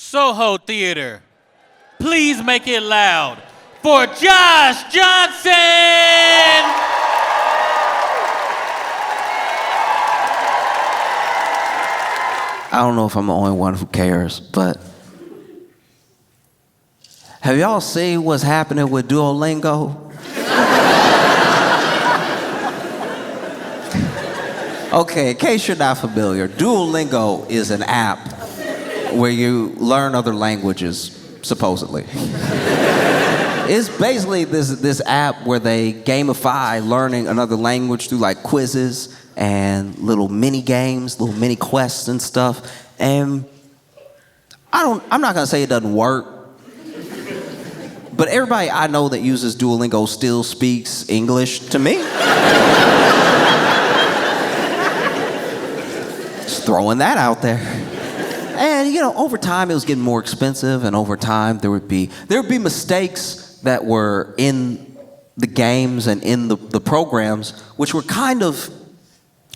Soho Theater. Please make it loud for Josh Johnson! I don't know if I'm the only one who cares, but have y'all seen what's happening with Duolingo? Okay, in case you're not familiar, Duolingo is an app where you learn other languages, supposedly. It's basically this app where they gamify learning another language through like quizzes and little mini games, little mini quests and stuff. And I'm not gonna say it doesn't work, but everybody I know that uses Duolingo still speaks English to me. Just throwing that out there. And you know, over time it was getting more expensive, and over time there would be mistakes that were in the games and in the programs, which were kind of,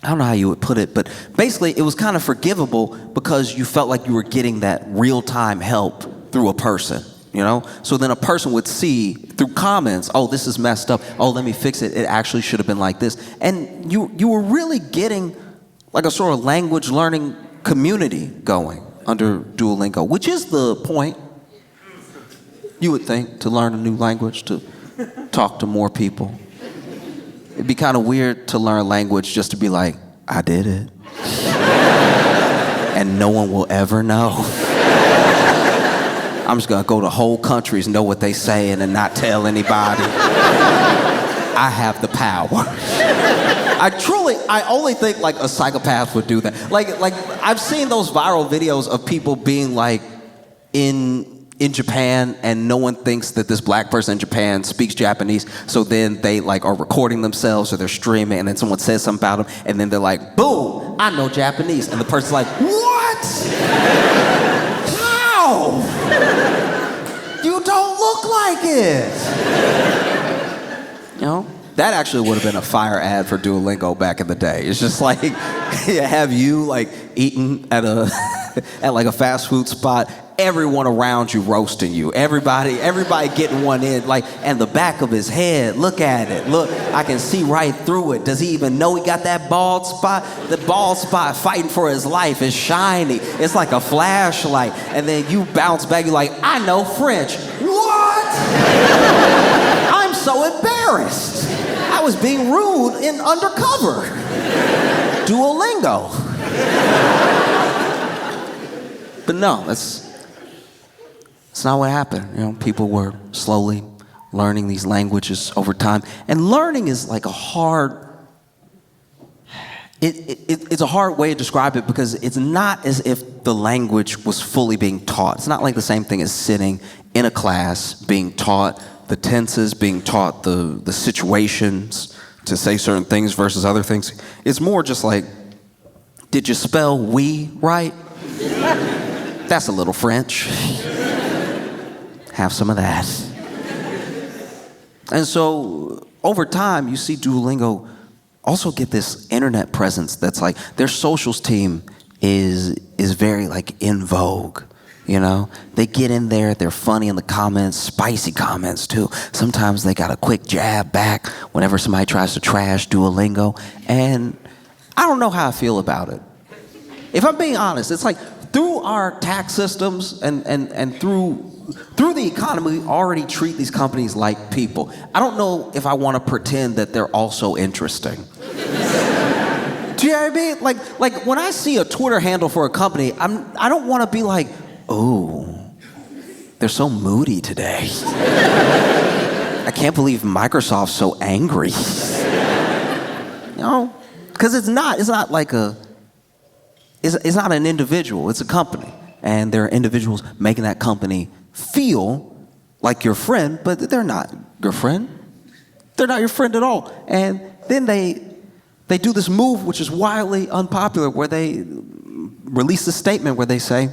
I don't know how you would put it, but basically it was kind of forgivable because you felt like you were getting that real-time help through a person, you know? So then a person would see through comments, oh, this is messed up, oh, let me fix it, it actually should have been like this. And you were really getting like a sort of language learning community going under Duolingo, which is the point, you would think, to learn a new language, to talk to more people. It'd be kind of weird to learn a language just to be like, I did it. And no one will ever know. I'm just gonna go to whole countries, know what they saying and not tell anybody. I have the power. I only think like a psychopath would do that. Like I've seen those viral videos of people being like in Japan and no one thinks that this black person in Japan speaks Japanese, so then they like are recording themselves or they're streaming and then someone says something about them and then they're like, boom, I know Japanese. And the person's like, what? How? You don't look like it. You know? That actually would have been a fire ad for Duolingo back in the day. It's just like, have you like eaten at like a fast food spot, everyone around you roasting you, everybody getting one in, like, and the back of his head, look at it, look, I can see right through it. Does he even know he got that bald spot? The bald spot fighting for his life is shiny. It's like a flashlight. And then you bounce back, you're like, I know French. What? I'm so embarrassed. I was being rude in undercover. Duolingo. But no, that's not what happened. You know, people were slowly learning these languages over time. And learning is like it's a hard way to describe it because it's not as if the language was fully being taught. It's not like the same thing as sitting in a class being taught the tenses, being taught the situations to say certain things versus other things. It's more just like, did you spell we right? That's a little French. Have some of that. And so over time, you see Duolingo also get this internet presence that's like, their socials team is very like in vogue. You know, they get in there, they're funny in the comments, spicy comments too. Sometimes they got a quick jab back whenever somebody tries to trash Duolingo. And I don't know how I feel about it. If I'm being honest, it's like through our tax systems and through the economy, we already treat these companies like people. I don't know if I want to pretend that they're also interesting. Do you know what I mean? Like when I see a Twitter handle for a company, I don't want to be like, oh, they're so moody today. I can't believe Microsoft's so angry. You know, because it's not like it's not an individual, it's a company. And there are individuals making that company feel like your friend, but they're not your friend. They're not your friend at all. And then they do this move, which is wildly unpopular, where they release a statement where they say,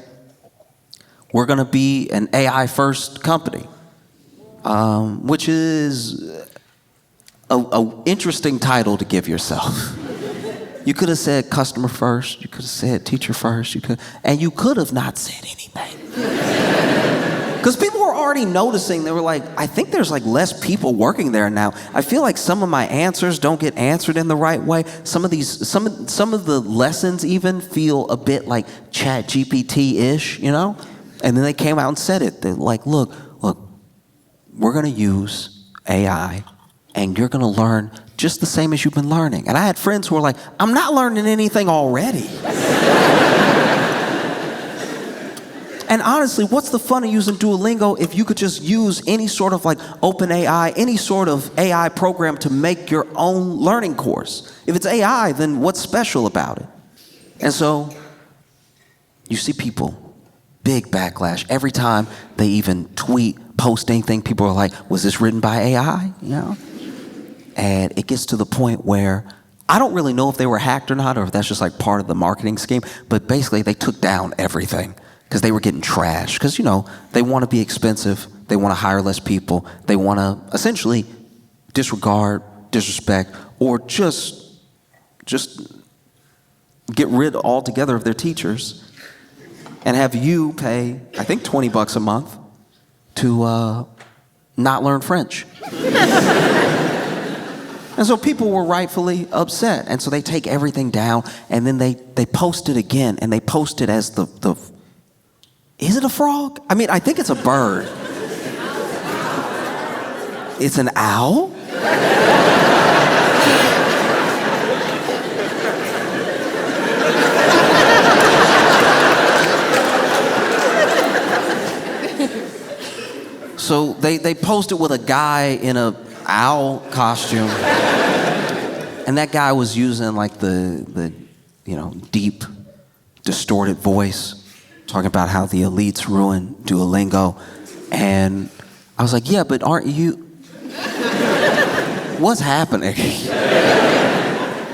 we're going to be an AI-first company, which is an interesting title to give yourself. You could have said customer first, you could have said teacher first, and you could have not said anything. Because people were already noticing, they were like, I think there's like less people working there now. I feel like some of my answers don't get answered in the right way. Some of the lessons even feel a bit like Chat GPT-ish, you know? And then they came out and said it. They're like, look, we're gonna use AI and you're gonna learn just the same as you've been learning. And I had friends who were like, I'm not learning anything already. And honestly, what's the fun of using Duolingo if you could just use any sort of like open AI, any sort of AI program to make your own learning course? If it's AI, then what's special about it? And so you see people, big backlash. Every time they even tweet, post anything, people are like, was this written by AI? You know? And it gets to the point where I don't really know if they were hacked or not, or if that's just like part of the marketing scheme, but basically they took down everything. Because they were getting trashed. Because, you know, they want to be expensive. They want to hire less people. They want to essentially disregard, disrespect, or just get rid altogether of their teachers and have you pay, I think, $20 a month to not learn French. And so people were rightfully upset. And so they take everything down, and then they post it again, and they post it as the is it a frog? I mean, I think it's a bird. It's an owl? So they posted with a guy in a owl costume. And that guy was using like the deep, distorted voice, talking about how the elites ruin Duolingo. And I was like, yeah, but aren't you... What's happening?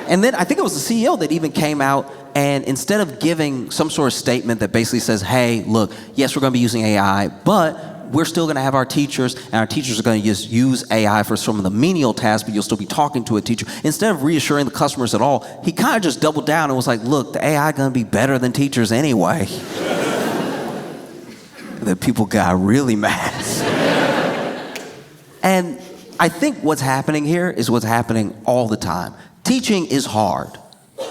And then I think it was the CEO that even came out, and instead of giving some sort of statement that basically says, hey, look, yes, we're going to be using AI, but we're still going to have our teachers, and our teachers are going to just use AI for some of the menial tasks, but you'll still be talking to a teacher. Instead of reassuring the customers at all, he kind of just doubled down and was like, look, the AI is going to be better than teachers anyway. That people got really mad. And I think what's happening here is what's happening all the time. Teaching is hard.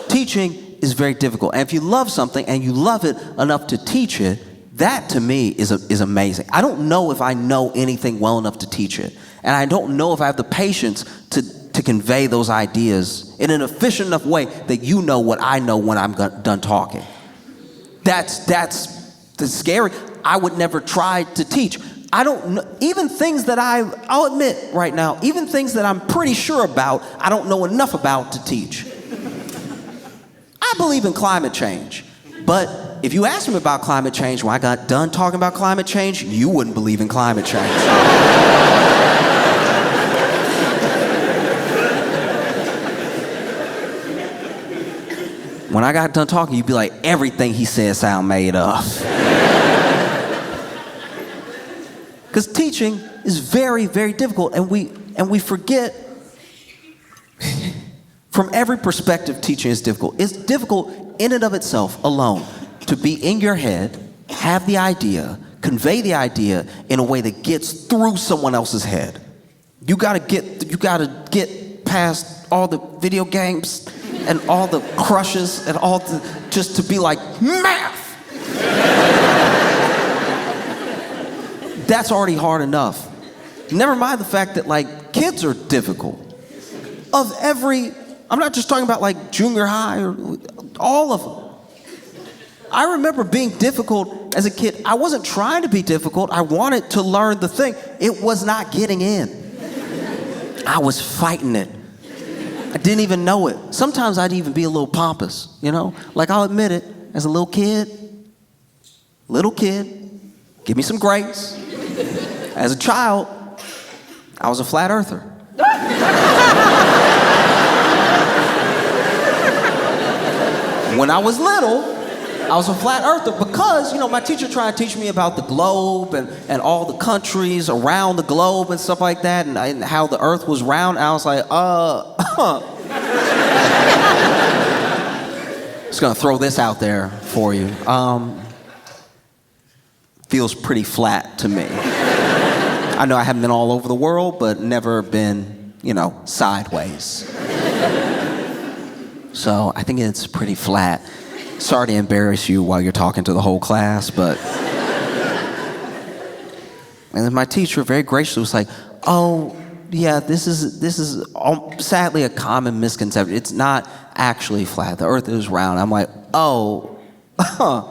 Teaching is very difficult. And if you love something and you love it enough to teach it, that to me is amazing. I don't know if I know anything well enough to teach it. And I don't know if I have the patience to convey those ideas in an efficient enough way that you know what I know when I'm done talking. That's scary. I would never try to teach. I don't know, even things that I'll admit right now, even things that I'm pretty sure about, I don't know enough about to teach. I believe in climate change, but if you asked me about climate change when I got done talking about climate change, you wouldn't believe in climate change. When I got done talking, you'd be like, everything he said sound made up. Because teaching is very, very difficult, and we forget. From every perspective, teaching is difficult. It's difficult in and of itself alone to be in your head, have the idea, convey the idea in a way that gets through someone else's head. You gotta get past all the video games and all the crushes and all the, just to be like, math. That's already hard enough. Never mind the fact that like kids are difficult. I'm not just talking about like junior high or all of them. I remember being difficult as a kid. I wasn't trying to be difficult. I wanted to learn the thing. It was not getting in. I was fighting it. I didn't even know it. Sometimes I'd even be a little pompous, you know? Like I'll admit it, as a little kid, give me some grace. As a child, I was a flat earther. When I was little, I was a flat earther because, you know, my teacher tried to teach me about the globe and all the countries around the globe and stuff like that, and how the earth was round. And I was like, Just gonna throw this out there for you. feels pretty flat to me. I know I haven't been all over the world, but never been, sideways. So I think it's pretty flat. Sorry to embarrass you while you're talking to the whole class, but... And then my teacher very graciously was like, oh, yeah, this is sadly a common misconception. It's not actually flat. The earth is round. I'm like, oh, huh.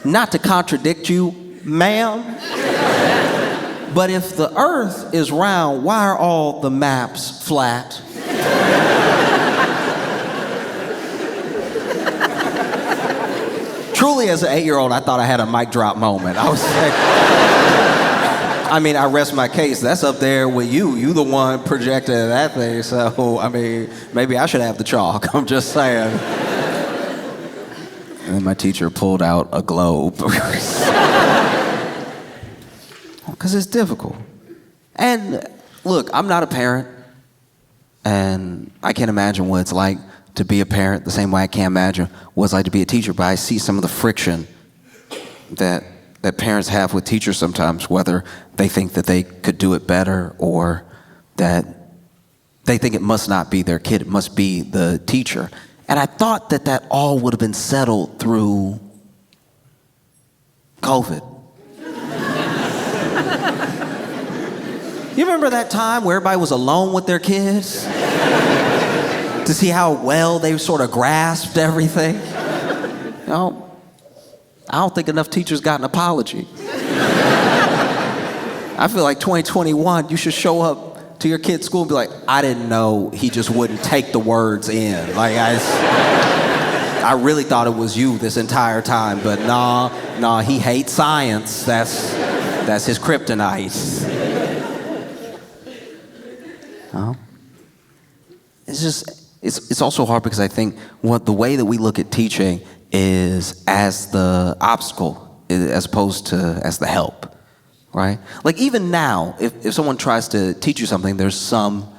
Not to contradict you, ma'am, but if the earth is round, why are all the maps flat? Truly, as an 8-year-old, I thought I had a mic drop moment. I was like, I rest my case. That's up there with you. You the one projected that thing, so, maybe I should have the chalk. I'm just saying. And then my teacher pulled out a globe. Because it's difficult. And look, I'm not a parent, and I can't imagine what it's like to be a parent the same way I can't imagine what it's like to be a teacher, but I see some of the friction that parents have with teachers sometimes, whether they think that they could do it better or that they think it must not be their kid, it must be the teacher. And I thought that all would have been settled through COVID. You remember that time where everybody was alone with their kids? To see how well they sort of grasped everything? I don't think enough teachers got an apology. I feel like 2021, you should show up to your kid's school and be like, I didn't know he just wouldn't take the words in. Like, I really thought it was you this entire time, but nah, he hates science. That's his kryptonite. It's also hard because I think the way that we look at teaching is as the obstacle as opposed to as the help, right? Like even now, if someone tries to teach you something, there's some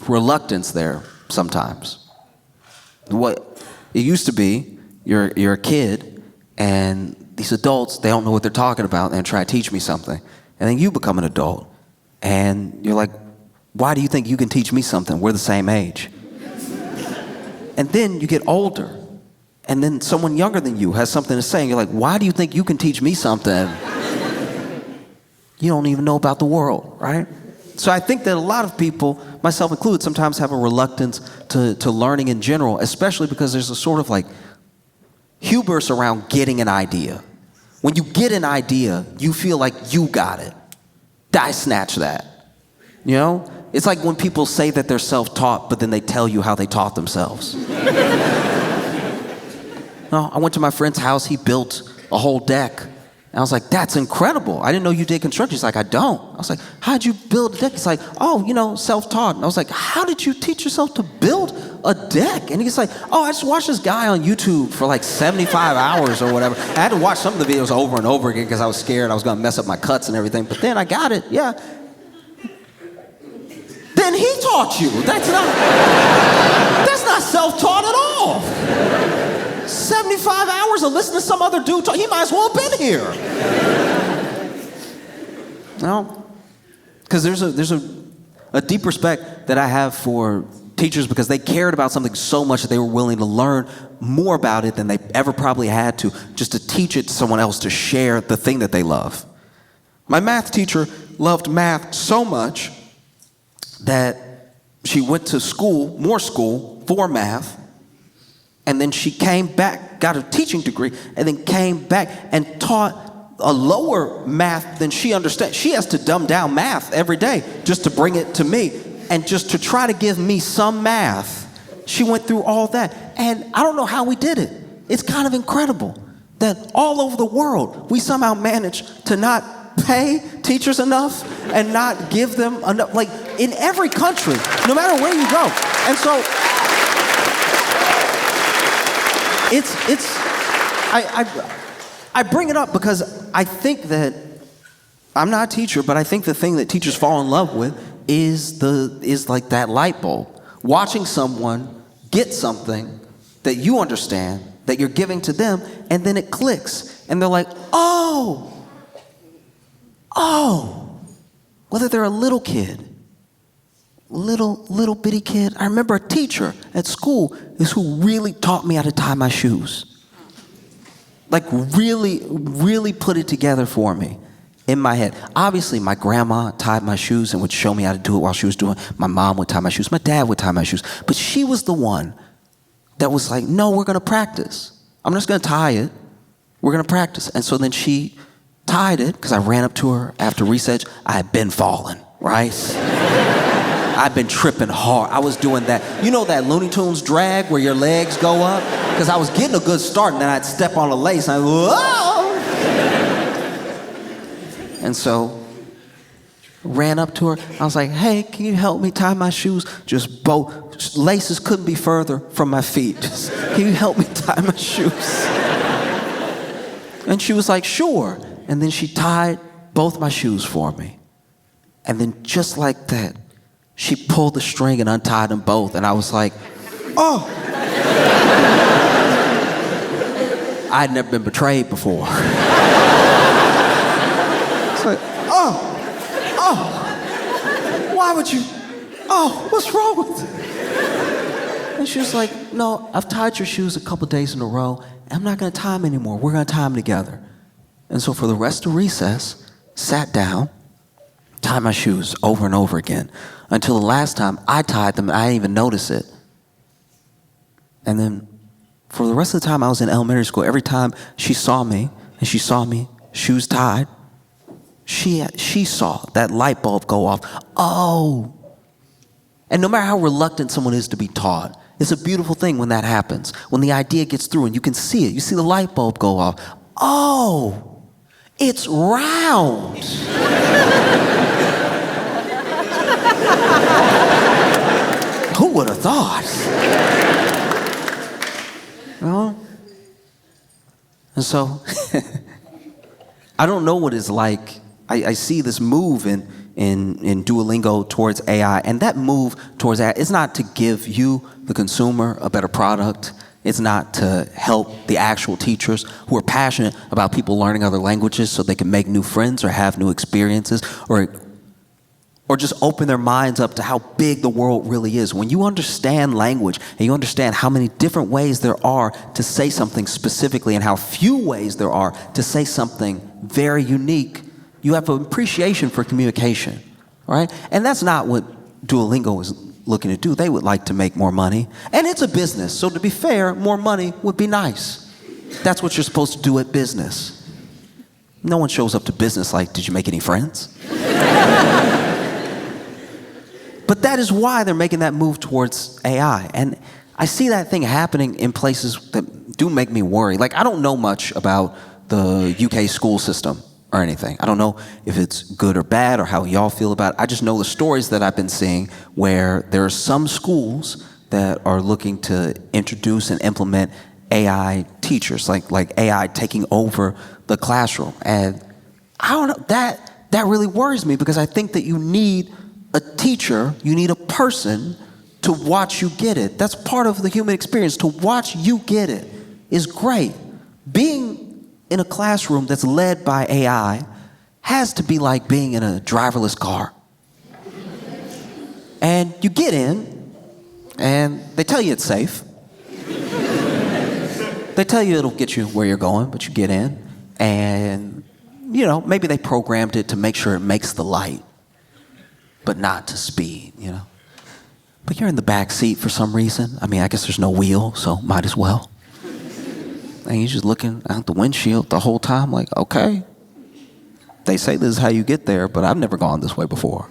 reluctance there sometimes. What it used to be, you're a kid and these adults, they don't know what they're talking about and try to teach me something. And then you become an adult and you're like, why do you think you can teach me something? We're the same age. And then you get older, and then someone younger than you has something to say, and you're like, why do you think you can teach me something? You don't even know about the world, right? So I think that a lot of people, myself included, sometimes have a reluctance to learning in general, especially because there's a sort of like hubris around getting an idea. When you get an idea, you feel like you got it. I snatch that, It's like when people say that they're self-taught, but then they tell you how they taught themselves. No, I went to my friend's house. He built a whole deck. And I was like, that's incredible. I didn't know you did construction. He's like, I don't. I was like, how'd you build a deck? He's like, self-taught. And I was like, how did you teach yourself to build a deck? And he's like, I just watched this guy on YouTube for like 75 hours or whatever. I had to watch some of the videos over and over again because I was scared I was going to mess up my cuts and everything. But then I got it, yeah. Then he taught you. That's not self-taught at all. 75 hours of listening to some other dude talk, he might as well have been here. Because there's a deep respect that I have for teachers because they cared about something so much that they were willing to learn more about it than they ever probably had to, just to teach it to someone else, to share the thing that they love. My math teacher loved math so much that she went to more school for math, and then she came back, got a teaching degree, and then came back and taught a lower math than she understands. She has to dumb down math every day just to bring it to me, and just to try to give me some math. She went through all that, and I don't know how we did it. It's kind of incredible that all over the world, we somehow managed to not pay teachers enough and not give them enough, like in every country, no matter where you go. And so I bring it up because I think that I'm not a teacher, but I think the thing that teachers fall in love with is like that light bulb. Watching someone get something that you understand, that you're giving to them, and then it clicks. And they're like, oh, whether they're a little kid, little bitty kid. I remember a teacher at school is who really taught me how to tie my shoes. Like really put it together for me in my head. Obviously, my grandma tied my shoes and would show me how to do it while she was doing it. My mom would tie my shoes. My dad would tie my shoes. But she was the one that was like, no, we're going to practice. I'm just going to tie it. We're going to practice. And so then she tied it because I ran up to her after recess. I had been falling, right? I've been tripping hard. I was doing that, you know that Looney Tunes drag where your legs go up? Because I was getting a good start and then I'd step on a lace and I'd whoa! And so, ran up to her. I was like, hey, can you help me tie my shoes? Just both, laces couldn't be further from my feet. Just, can you help me tie my shoes? And she was like, sure. And then she tied both my shoes for me. And then just like that, she pulled the string and untied them both. And I was like, oh. I'd never been betrayed before. It's like, oh, why would you, what's wrong with it? And she was like, no, I've tied your shoes a couple days in a row. And I'm not gonna tie them anymore. We're gonna tie them together. And so for the rest of recess, sat down, tied my shoes over and over again until the last time I tied them and I didn't even notice it. And then for the rest of the time I was in elementary school, every time she saw me, shoes tied, she saw that light bulb go off. Oh. And no matter how reluctant someone is to be taught, it's a beautiful thing when that happens. When the idea gets through and you can see it. You see the light bulb go off. Oh, it's round. Who would have thought? You know? And so, I don't know what it's like. I see this move in Duolingo towards AI, and that move towards AI is not to give you, the consumer, a better product. It's not to help the actual teachers who are passionate about people learning other languages so they can make new friends or have new experiences or just open their minds up to how big the world really is. When you understand language and you understand how many different ways there are to say something specifically and how few ways there are to say something very unique, you have an appreciation for communication, right? And that's not what Duolingo is looking to do. They would like to make more money. And it's a business, so to be fair, more money would be nice. That's what you're supposed to do at business. No one shows up to business like, did you make any friends? But that is why they're making that move towards AI. And I see that thing happening in places that do make me worry. Like, I don't know much about the UK school system or anything. I don't know if it's good or bad or how y'all feel about it. I just know the stories that I've been seeing where there are some schools that are looking to introduce and implement AI teachers, like AI taking over the classroom. And I don't know, that really worries me because I think that you need a teacher, you need a person to watch you get it. That's part of the human experience. To watch you get it is great. Being in a classroom that's led by AI has to be like being in a driverless car. And you get in, and they tell you it's safe. They tell you it'll get you where you're going, but you get in, and, you know, maybe they programmed it to make sure it makes the light, but not to speed, you know. But you're in the back seat for some reason. I mean, I guess there's no wheel, so might as well. And you're just looking out the windshield the whole time like, okay, they say this is how you get there, but I've never gone this way before.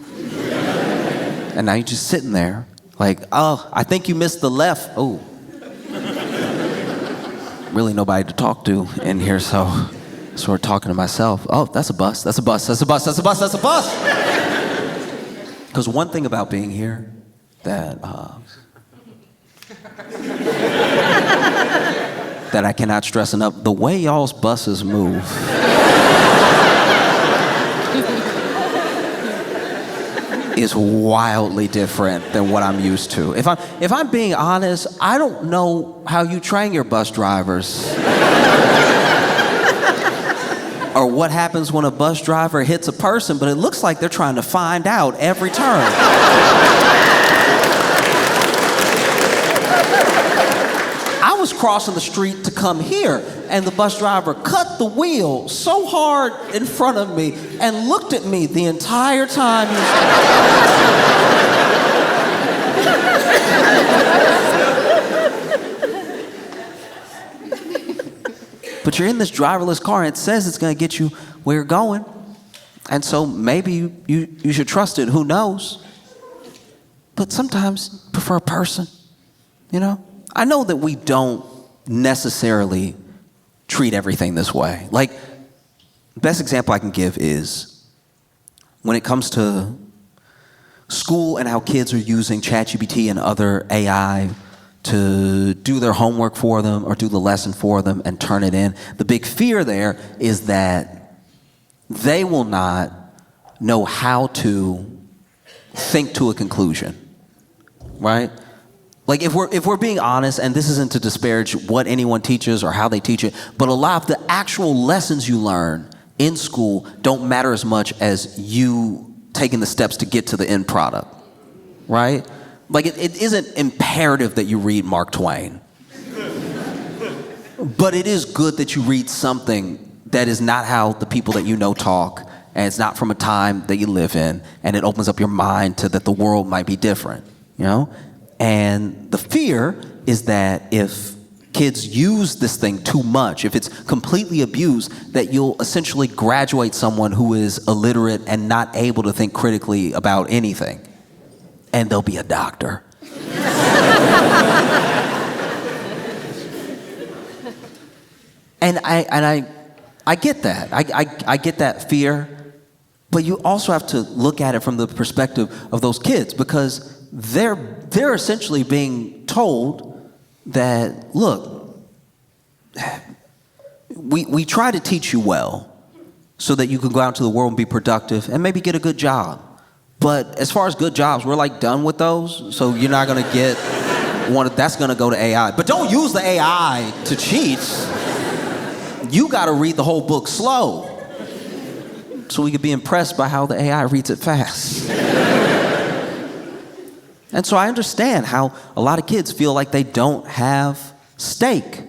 And now you're just sitting there like, oh, I think you missed the left. Oh. Really nobody to talk to in here, so sort of talking to myself. Oh, that's a bus, that's a bus, that's a bus, that's a bus, that's a bus. Because one thing about being here that that I cannot stress enough, the way y'all's buses move. is wildly different than what I'm used to. If I'm being honest, I don't know how you train your bus drivers. Or what happens when a bus driver hits a person, but it looks like they're trying to find out every turn. I was crossing the street to come here, and the bus driver cut the wheel so hard in front of me and looked at me the entire time. But you're in this driverless car, and it says it's going to get you where you're going. And so maybe you should trust it. Who knows? But sometimes prefer a person, you know? I know that we don't necessarily treat everything this way. Like, the best example I can give is when it comes to school and how kids are using ChatGPT and other AI to do their homework for them or do the lesson for them and turn it in. The big fear there is that they will not know how to think to a conclusion, right? Like if we're being honest, and this isn't to disparage what anyone teaches or how they teach it, but a lot of the actual lessons you learn in school don't matter as much as you taking the steps to get to the end product, right? Like it isn't imperative that you read Mark Twain. But it is good that you read something that is not how the people that you know talk, and it's not from a time that you live in, and it opens up your mind to that the world might be different, you know? And the fear is that if kids use this thing too much, if it's completely abused, that you'll essentially graduate someone who is illiterate and not able to think critically about anything. And they'll be a doctor. And I get that. I get that fear. But you also have to look at it from the perspective of those kids, because they're essentially being told that, look, we try to teach you well so that you can go out into the world and be productive and maybe get a good job. But as far as good jobs, we're like done with those. So you're not gonna get one that's gonna go to AI. But don't use the AI to cheat. You gotta read the whole book slow so we could be impressed by how the AI reads it fast. And so I understand how a lot of kids feel like they don't have stake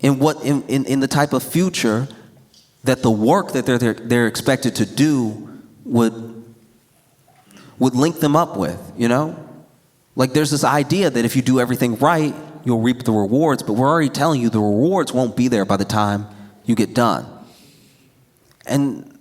in the type of future that the work that they're expected to do would link them up with, you know? Like there's this idea that if you do everything right, you'll reap the rewards, but we're already telling you the rewards won't be there by the time you get done. And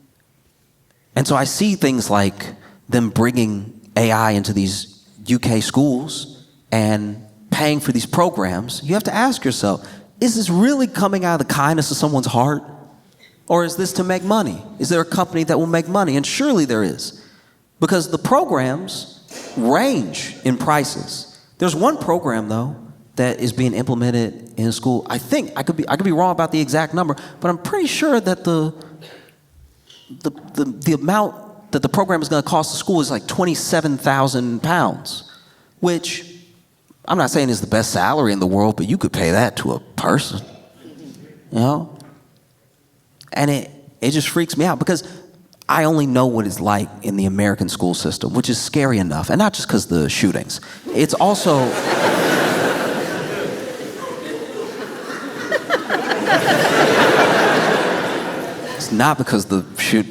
so I see things like them bringing AI into these UK schools and paying for these programs. You have to ask yourself, is this really coming out of the kindness of someone's heart? Or is this to make money? Is there a company that will make money? And surely there is. Because the programs range in prices. There's one program, though, that is being implemented in school. I think, I could be wrong about the exact number, but I'm pretty sure that the amount that the program is going to cost the school is like £27,000, which I'm not saying is the best salary in the world, but you could pay that to a person, you know? And it just freaks me out because I only know what it's like in the American school system, which is scary enough, and not just because of the shootings. It's also... It's not because the shoot...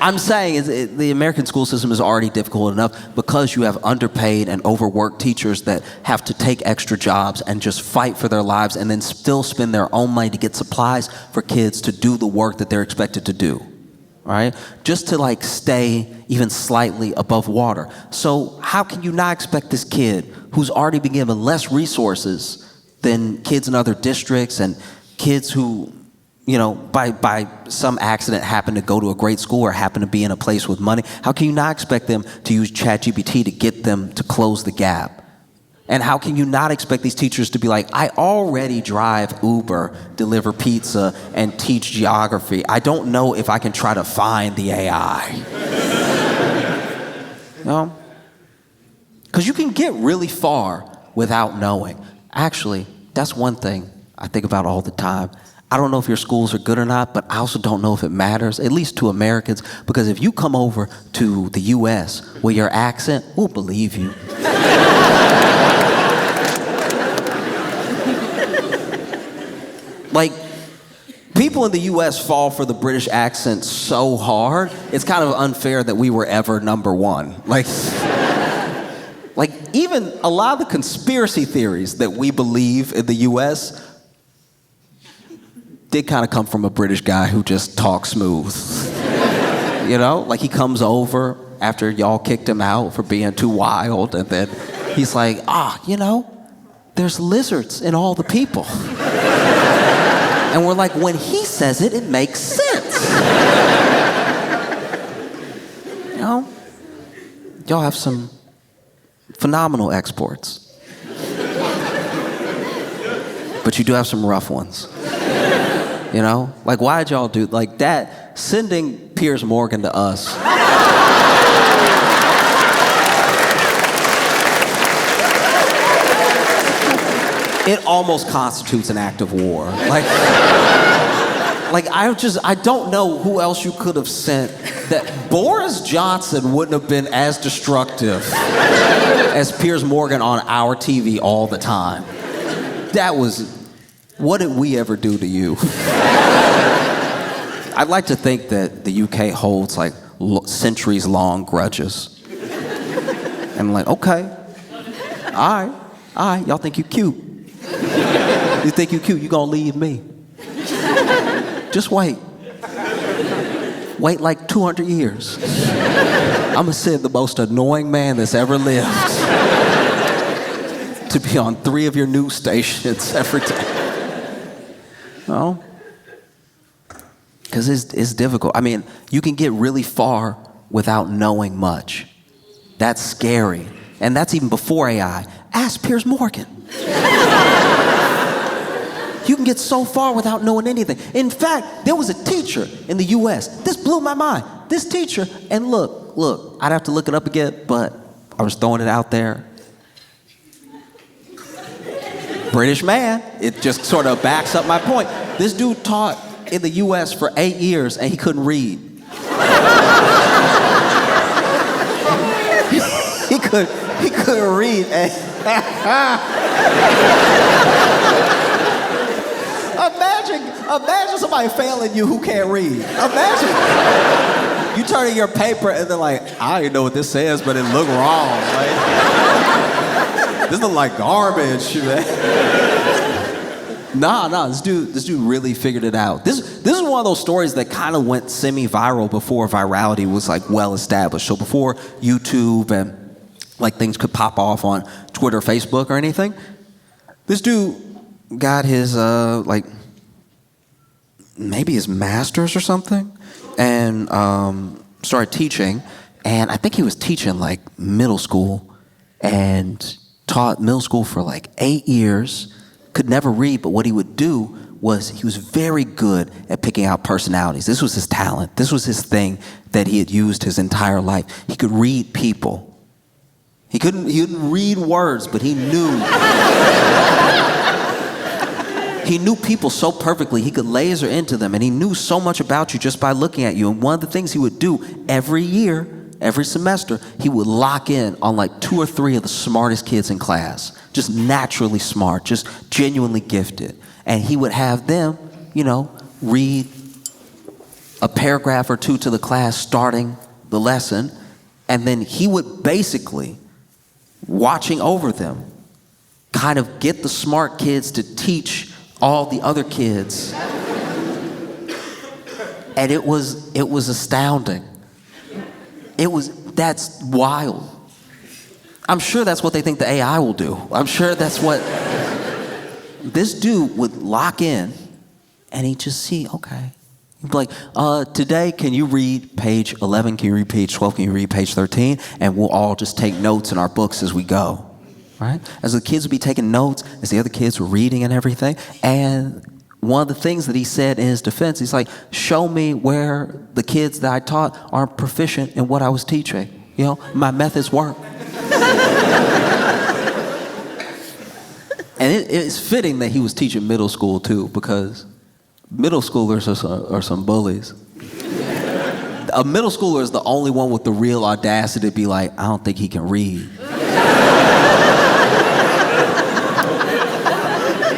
I'm saying the American school system is already difficult enough because you have underpaid and overworked teachers that have to take extra jobs and just fight for their lives and then still spend their own money to get supplies for kids to do the work that they're expected to do, right? Just to like stay even slightly above water. So how can you not expect this kid who's already been given less resources than kids in other districts and kids who, you know, by some accident happen to go to a great school or happen to be in a place with money, how can you not expect them to use ChatGPT to get them to close the gap? And how can you not expect these teachers to be like, I already drive Uber, deliver pizza, and teach geography. I don't know if I can try to find the AI. You know? Because you can get really far without knowing. Actually, that's one thing I think about all the time. I don't know if your schools are good or not, but I also don't know if it matters, at least to Americans, because if you come over to the US with your accent, we'll believe you. Like, people in the US fall for the British accent so hard, it's kind of unfair that we were ever number one. Like even a lot of the conspiracy theories that we believe in the US did kind of come from a British guy who just talks smooth. You know, like he comes over after y'all kicked him out for being too wild, and then he's like, you know, there's lizards in all the people. And we're like, when he says it, it makes sense. You know? Y'all have some phenomenal exports. But you do have some rough ones. You know? Like, why'd y'all do, like that, sending Piers Morgan to us. It almost constitutes an act of war. I don't know who else you could have sent that Boris Johnson wouldn't have been as destructive as Piers Morgan on our TV all the time. That was, what did we ever do to you? I'd like to think that the UK holds like centuries-long grudges. And I'm like, okay, all right, y'all think you cute. You think you cute, you gonna leave me. Just wait. Wait like 200 years. I'm gonna send the most annoying man that's ever lived to be on 3 of your news stations every day. No? Because it's difficult. I mean, you can get really far without knowing much. That's scary. And that's even before AI. Ask Piers Morgan. You can get so far without knowing anything. In fact, there was a teacher in the US. This blew my mind. This teacher, and look, I'd have to look it up again, but I was throwing it out there. British man. It just sort of backs up my point. This dude taught in the US for 8 years and he couldn't read. He couldn't read. Imagine somebody failing you who can't read. Imagine you turn in your paper and they're like, I don't even know what this says, but it looked wrong. Like, this looks like garbage, man. Nah, this dude really figured it out. This is one of those stories that kind of went semi-viral before virality was like well established. So before YouTube and like things could pop off on Twitter, Facebook, or anything, this dude got his maybe his master's or something, and started teaching. And I think he was teaching like middle school, and taught middle school for like 8 years. Could never read, but what he would do was he was very good at picking out personalities. This was his talent. This was his thing that he had used his entire life. He could read people. He couldn't read words, but he knew. He knew people so perfectly, he could laser into them, and he knew so much about you just by looking at you. And one of the things he would do every year, every semester, he would lock in on like 2 or 3 of the smartest kids in class. Just naturally smart, just genuinely gifted. And he would have them, read a paragraph or 2 to the class starting the lesson, and then he would basically, watching over them, kind of get the smart kids to teach all the other kids. And it was astounding. That's wild. I'm sure that's what they think the AI will do. I'm sure that's what this dude would lock in, and he'd just see, okay. He'd be like, today, can you read page 11? Can you read page 12? Can you read page 13? And we'll all just take notes in our books as we go. right? As the kids would be taking notes, as the other kids were reading and everything. And one of the things that he said in his defense, he's like, show me where the kids that I taught aren't proficient in what I was teaching. You know, my methods work. And it's fitting that he was teaching middle school too, because middle schoolers are some bullies. A middle schooler is the only one with the real audacity to be like, I don't think he can read.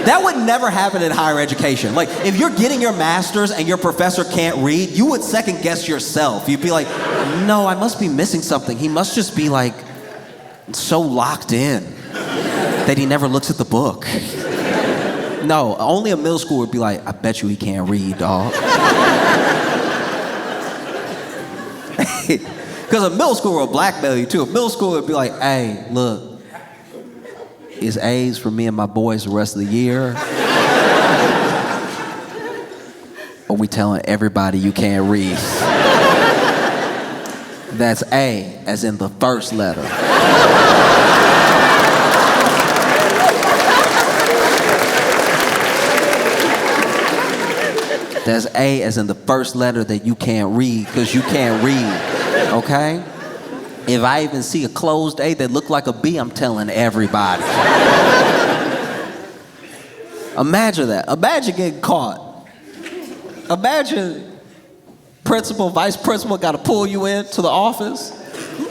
That would never happen in higher education. Like, if you're getting your master's and your professor can't read, you would second guess yourself. You'd be like, no, I must be missing something. He must just be like so locked in that he never looks at the book. No, only a middle schooler would be like, I bet you he can't read, dog. Because a middle schooler will blackmail you too. A middle schooler would be like, hey, look, it's A's for me and my boys the rest of the year. Or we telling everybody you can't read. That's A, as in the first letter. That's A, as in the first letter that you can't read, because you can't read, okay? If I even see a closed A that look like a B, I'm telling everybody. Imagine that. Imagine getting caught. Imagine principal, vice principal got to pull you into the office.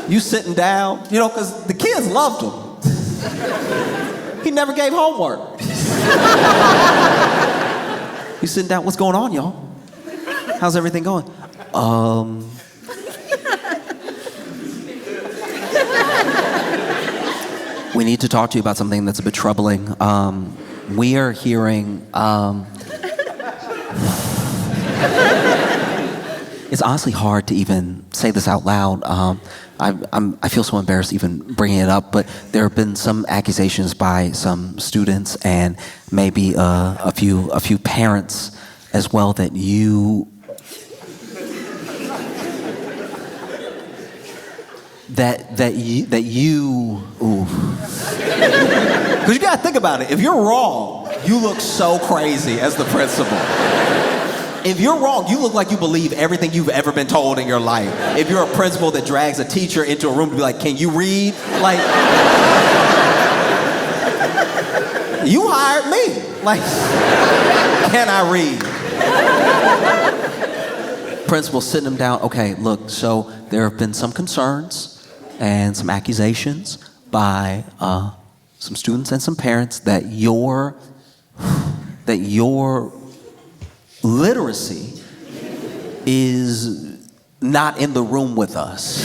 You sitting down, you know, because the kids loved him. He never gave homework. You sitting down, what's going on, y'all? How's everything going? We need to talk to you about something that's a bit troubling. We are hearing, it's honestly hard to even say this out loud. I feel so embarrassed even bringing it up, but there have been some accusations by some students and maybe a few parents as well that you ooh. Because you gotta think about it. If you're wrong, you look so crazy as the principal. If you're wrong, you look like you believe everything you've ever been told in your life. If you're a principal that drags a teacher into a room to be like, can you read? Like, you hired me. Like, can I read? Principal sitting them down. Okay, look, so there have been some concerns and some accusations by some students and some parents that your literacy is not in the room with us.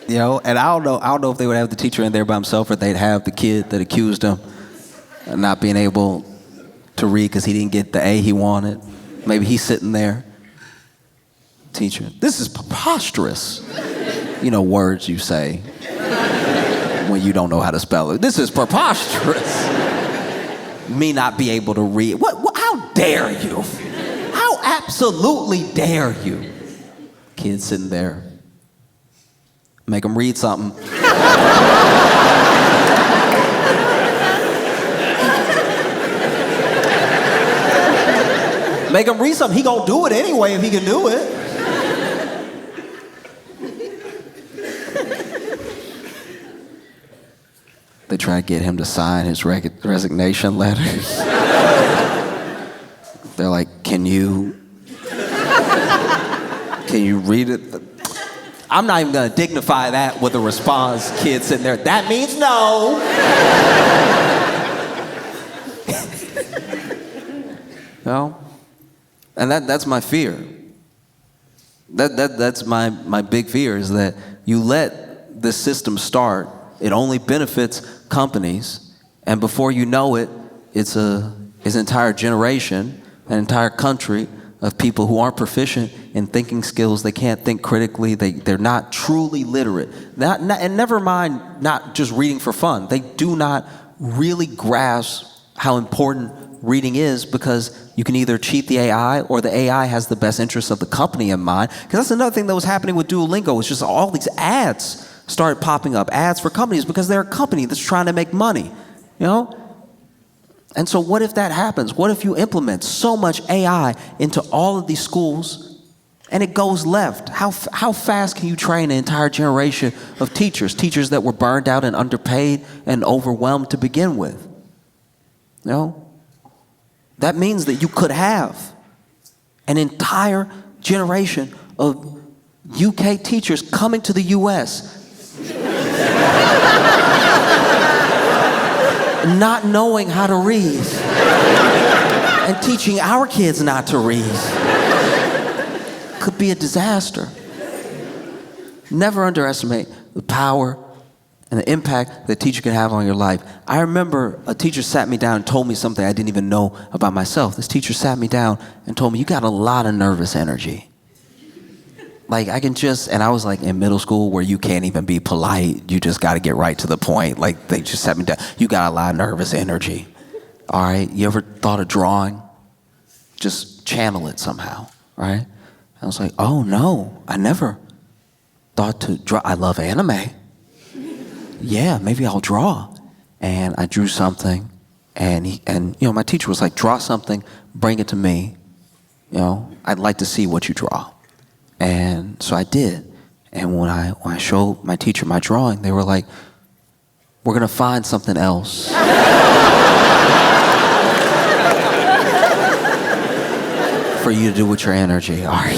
You know, and I don't know if they would have the teacher in there by himself or they'd have the kid that accused him of not being able to read because he didn't get the A he wanted. Maybe he's sitting there. Teacher, this is preposterous. You know, words you say when you don't know how to spell it. This is preposterous. Me not be able to read. What how dare you? How absolutely dare you? Kid sitting there. Make him read something. Make him read something. He gonna do it anyway if he can do it. They try to get him to sign his resignation letters. They're like, can you read it? I'm not even gonna dignify that with a response. Kid sitting there, that means no. No? And that's my fear. That's my big fear is that you let this system start, it only benefits companies, and before you know it, it's an entire generation, an entire country of people who aren't proficient in thinking skills. They can't think critically. They're not truly literate. And never mind not just reading for fun. They do not really grasp how important reading is, because you can either cheat the AI or the AI has the best interests of the company in mind. Because that's another thing that was happening with Duolingo. It's just all these ads started popping up, ads for companies, because they're a company that's trying to make money, you know? And so what if that happens? What if you implement so much AI into all of these schools and it goes left? How fast can you train an entire generation of teachers that were burned out and underpaid and overwhelmed to begin with? You know? That means that you could have an entire generation of UK teachers coming to the US not knowing how to read and teaching our kids not to read. Could be a disaster. Never underestimate the power and the impact that a teacher can have on your life. I remember a teacher sat me down and told me something I didn't even know about myself. This teacher sat me down and told me, you got a lot of nervous energy. Like and I was like in middle school where you can't even be polite. You just got to get right to the point. Like they just sat me down. You got a lot of nervous energy. All right. You ever thought of drawing? Just channel it somehow. Right. I was like, oh no, I never thought to draw. I love anime. Yeah, maybe I'll draw. And I drew something and you know, my teacher was like, draw something, bring it to me. You know, I'd like to see what you draw. And so I did. And when I showed my teacher my drawing, they were like, we're going to find something else. For you to do with your energy. All right.